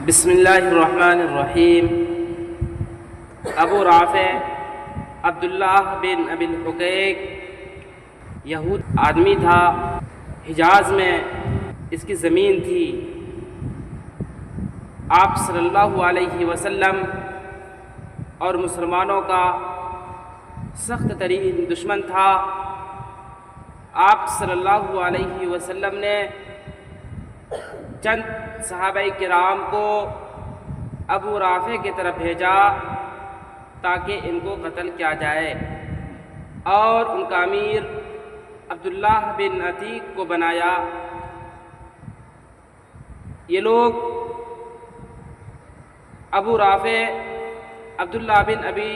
بسم اللہ الرحمن الرحیم۔ ابو رافع عبداللہ بن ابی الحقیق یہود آدمی تھا، حجاز میں اس کی زمین تھی۔ آپ صلی اللہ علیہ وسلم اور مسلمانوں کا سخت ترین دشمن تھا۔ آپ صلی اللہ علیہ وسلم نے چند صحابہ کرام کو ابو رافع کی طرف بھیجا تاکہ ان کو قتل کیا جائے، اور ان کا امیر عبداللہ بن عتیق کو بنایا۔ یہ لوگ ابو رافع عبداللہ بن ابی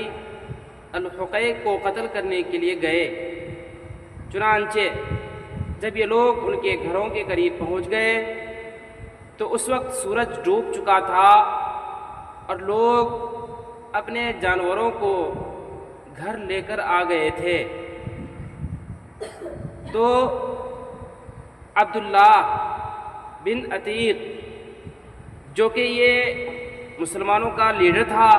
الحقیق کو قتل کرنے کے لیے گئے۔ چنانچہ جب یہ لوگ ان کے گھروں کے قریب پہنچ گئے تو اس وقت سورج ڈوب چکا تھا اور لوگ اپنے جانوروں کو گھر لے کر آ گئے تھے۔ تو عبداللہ بن عتیق جو کہ یہ مسلمانوں کا لیڈر تھا،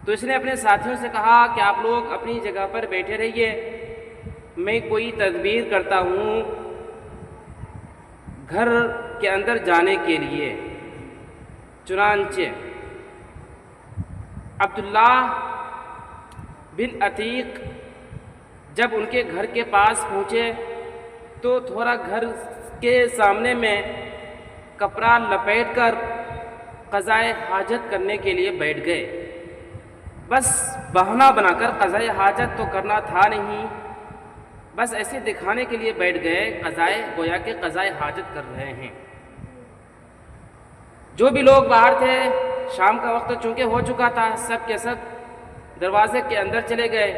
تو اس نے اپنے ساتھیوں سے کہا کہ آپ لوگ اپنی جگہ پر بیٹھے رہیے، میں کوئی تدبیر کرتا ہوں گھر کے اندر جانے کے لیے۔ چنانچہ عبداللہ بن عتیق جب ان کے گھر کے پاس پہنچے تو تھوڑا گھر کے سامنے میں کپڑا لپیٹ کر قضائے حاجت کرنے کے لیے بیٹھ گئے۔ بس بہانہ بنا کر قضائے حاجت تو کرنا تھا نہیں، بس ایسے دکھانے کے لیے بیٹھ گئے گویا کہ قضائے حاجت کر رہے ہیں۔ جو بھی لوگ باہر تھے، شام کا وقت چونکہ ہو چکا تھا، سب کے سب دروازے کے اندر چلے گئے۔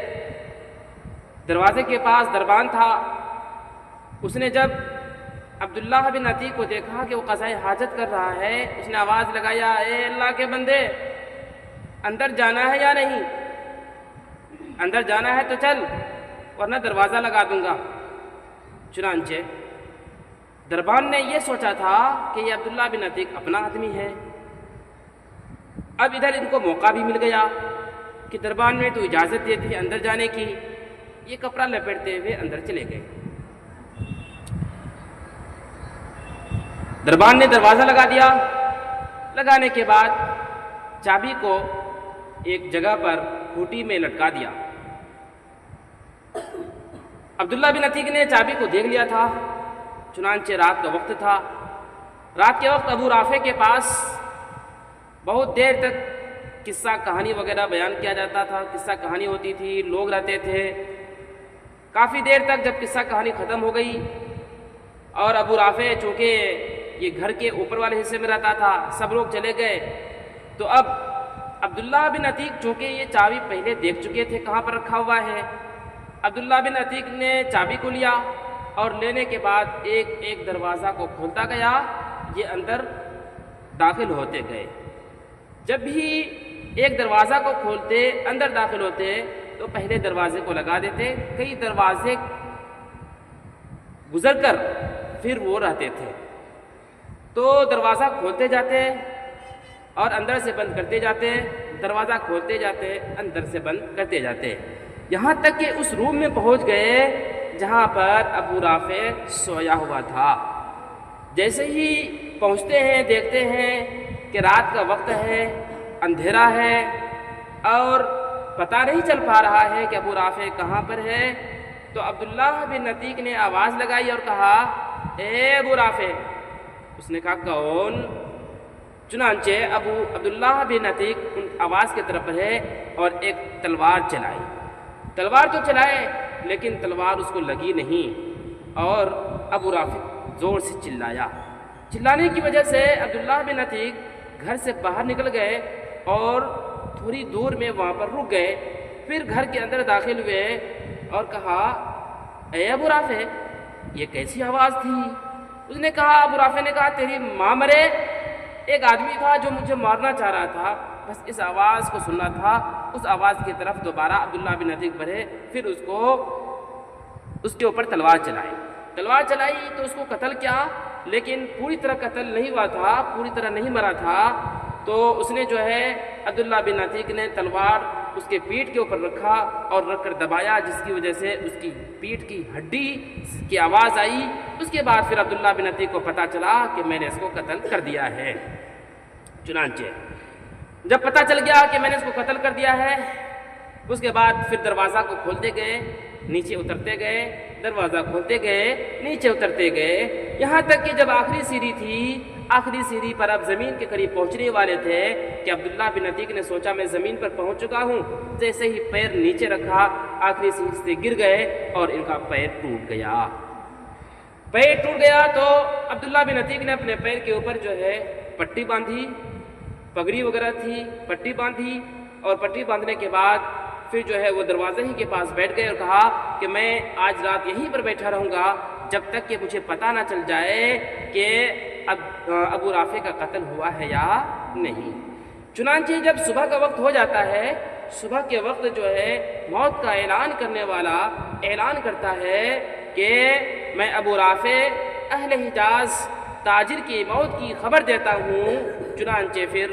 دروازے کے پاس دربان تھا، اس نے جب عبداللہ بن عتیق کو دیکھا کہ وہ قضائے حاجت کر رہا ہے، اس نے آواز لگایا، اے اللہ کے بندے، اندر جانا ہے یا نہیں؟ اندر جانا ہے تو چل، ورنہ دروازہ لگا دوں گا۔ چنانچہ دربان نے یہ سوچا تھا کہ یہ عبداللہ بن عتیق اپنا آدمی ہے۔ اب ادھر ان کو موقع بھی مل گیا کہ دربان نے تو اجازت دی تھی اندر جانے کی، یہ کپڑا لپیٹتے ہوئے اندر چلے گئے۔ دربان نے دروازہ لگا دیا۔ لگانے کے بعد چابی کو ایک جگہ پر کھوٹی میں لٹکا دیا۔ عبداللہ بن عتیق نے چابی کو دیکھ لیا تھا۔ چنانچہ رات کا وقت تھا۔ رات کے وقت ابو رافع کے پاس بہت دیر تک قصہ کہانی وغیرہ بیان کیا جاتا تھا، قصہ کہانی ہوتی تھی، لوگ رہتے تھے۔ کافی دیر تک جب قصہ کہانی ختم ہو گئی اور ابو رافع چونکہ یہ گھر کے اوپر والے حصے میں رہتا تھا، سب لوگ چلے گئے، تو اب عبداللہ بن عتیق چونکہ یہ چابی پہلے دیکھ چکے تھے کہاں پر رکھا ہوا ہے، عبداللہ بن عتیق نے چابی کو لیا اور لینے کے بعد ایک ایک دروازہ کو کھولتا گیا، یہ اندر داخل ہوتے گئے۔ جب بھی ایک دروازہ کو کھولتے، اندر داخل ہوتے، تو پہلے دروازے کو لگا دیتے، کئی دروازے گزر کر پھر وہ رہتے تھے۔ تو دروازہ کھولتے جاتے اور اندر سے بند کرتے جاتے، دروازہ کھولتے جاتے، اندر سے بند کرتے جاتے، یہاں تک کہ اس روم میں پہنچ گئے جہاں پر ابو رافع سویا ہوا تھا۔ جیسے ہی پہنچتے ہیں دیکھتے ہیں کہ رات کا وقت ہے، اندھیرا ہے اور پتہ نہیں چل پا رہا ہے کہ ابو رافع کہاں پر ہے۔ تو عبداللہ بن عتیق نے آواز لگائی اور کہا، اے ابو رافع۔ اس نے کہا، کون؟ چنانچہ عبداللہ بن عتیق ان آواز کی طرف بڑھے اور ایک تلوار چلائی۔ تلوار تو چلائے لیکن تلوار اس کو لگی نہیں، اور ابو رافع زور سے چلایا۔ چلانے کی وجہ سے عبداللہ بن عتیق گھر سے باہر نکل گئے اور تھوڑی دور میں وہاں پر رک گئے۔ پھر گھر کے اندر داخل ہوئے اور کہا، اے ابو رافع، یہ کیسی آواز تھی؟ اس نے کہا، ابو رافع نے کہا، تیری ماں مرے، ایک آدمی تھا جو مجھے مارنا چاہ رہا تھا، بس اس آواز کو سننا تھا۔ اس آواز کی طرف دوبارہ عبداللہ بن عتیق بڑھے، پھر اس کے اوپر تلوار چلائی۔ تو اس کو قتل کیا لیکن پوری طرح قتل نہیں ہوا تھا، پوری طرح نہیں مرا تھا، تو اس نے جو ہے عبداللہ بن عتیق نے تلوار اس کے پیٹھ کے اوپر رکھا اور رکھ کر دبایا، جس کی وجہ سے اس کی پیٹھ کی ہڈی کی آواز آئی۔ اس کے بعد پھر عبداللہ بن عتیق کو پتہ چلا کہ میں نے اس کو قتل کر دیا ہے۔ چنانچہ جب پتہ چل گیا کہ میں نے اس کو قتل کر دیا ہے، اس کے بعد پھر دروازہ کو کھولتے گئے، نیچے اترتے گئے، دروازہ کھولتے گئے، نیچے اترتے گئے، یہاں تک کہ جب آخری سیڑھی تھی، آخری سیڑھی پر اب زمین کے قریب پہنچنے والے تھے کہ عبداللہ بن عتیق نے سوچا میں زمین پر پہنچ چکا ہوں، جیسے ہی پیر نیچے رکھا آخری سیڑھی سے گر گئے اور ان کا پیر ٹوٹ گیا۔ پیر ٹوٹ گیا تو عبداللہ بن عتیق نے اپنے پیر کے اوپر جو ہے پٹی باندھی، پگڑی وغیرہ تھی، پٹی باندھی، اور پٹی باندھنے کے بعد پھر جو ہے وہ دروازے ہی کے پاس بیٹھ گئے اور کہا کہ میں آج رات یہیں پر بیٹھا رہوں گا جب تک کہ مجھے پتہ نہ چل جائے کہ ابو رافع کا قتل ہوا ہے یا نہیں۔ چنانچہ جب صبح کا وقت ہو جاتا ہے، صبح کے وقت جو ہے موت کا اعلان کرنے والا اعلان کرتا ہے کہ میں ابو رافع اہل حجاز تاجر کی موت کی خبر دیتا ہوں۔ چنانچہ پھر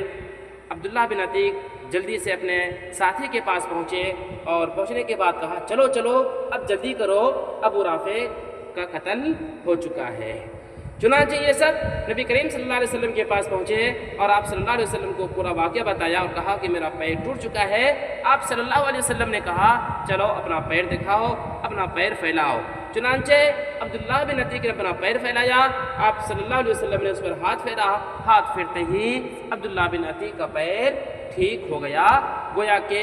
عبداللہ بن عتیق جلدی سے اپنے ساتھی کے پاس پہنچے اور پہنچنے کے بعد کہا چلو چلو اب جلدی کرو، ابو رافع کا قتل ہو چکا ہے۔ چنانچہ یہ سب نبی کریم صلی اللہ علیہ وسلم کے پاس پہنچے اور آپ صلی اللہ علیہ وسلم کو پورا واقعہ بتایا اور کہا کہ میرا پیر ٹوٹ چکا ہے۔ آپ صلی اللہ علیہ وسلم نے کہا چلو اپنا پیر دکھاؤ، اپنا پیر پھیلاؤ۔ چنانچہ عبداللہ بن عتیق نے اپنا پیر پھیلایا، آپ صلی اللہ علیہ وسلم نے اس پر ہاتھ پھیرا، ہاتھ پھیرتے ہی عبداللہ بن عتیق کا پیر ٹھیک ہو گیا، گویا کہ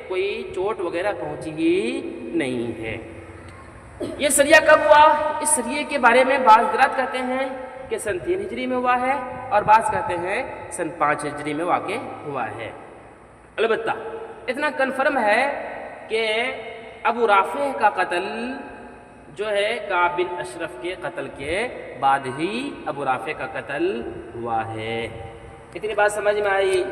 کوئی چوٹ وغیرہ پہنچی ہی نہیں ہے۔ یہ سریہ کب ہوا؟ اس سریے کے بارے میں بعض حضرات کہتے ہیں کہ سن 3 ہجری میں ہوا ہے اور بعض کہتے ہیں سن 5 ہجری میں واقع ہوا ہے۔ البتہ اتنا کنفرم ہے کہ ابو رافع کا قتل جو ہے کعب بن اشرف کے قتل کے بعد ہی ابو رافع کا قتل ہوا ہے۔ اتنی بات سمجھ میں آئی؟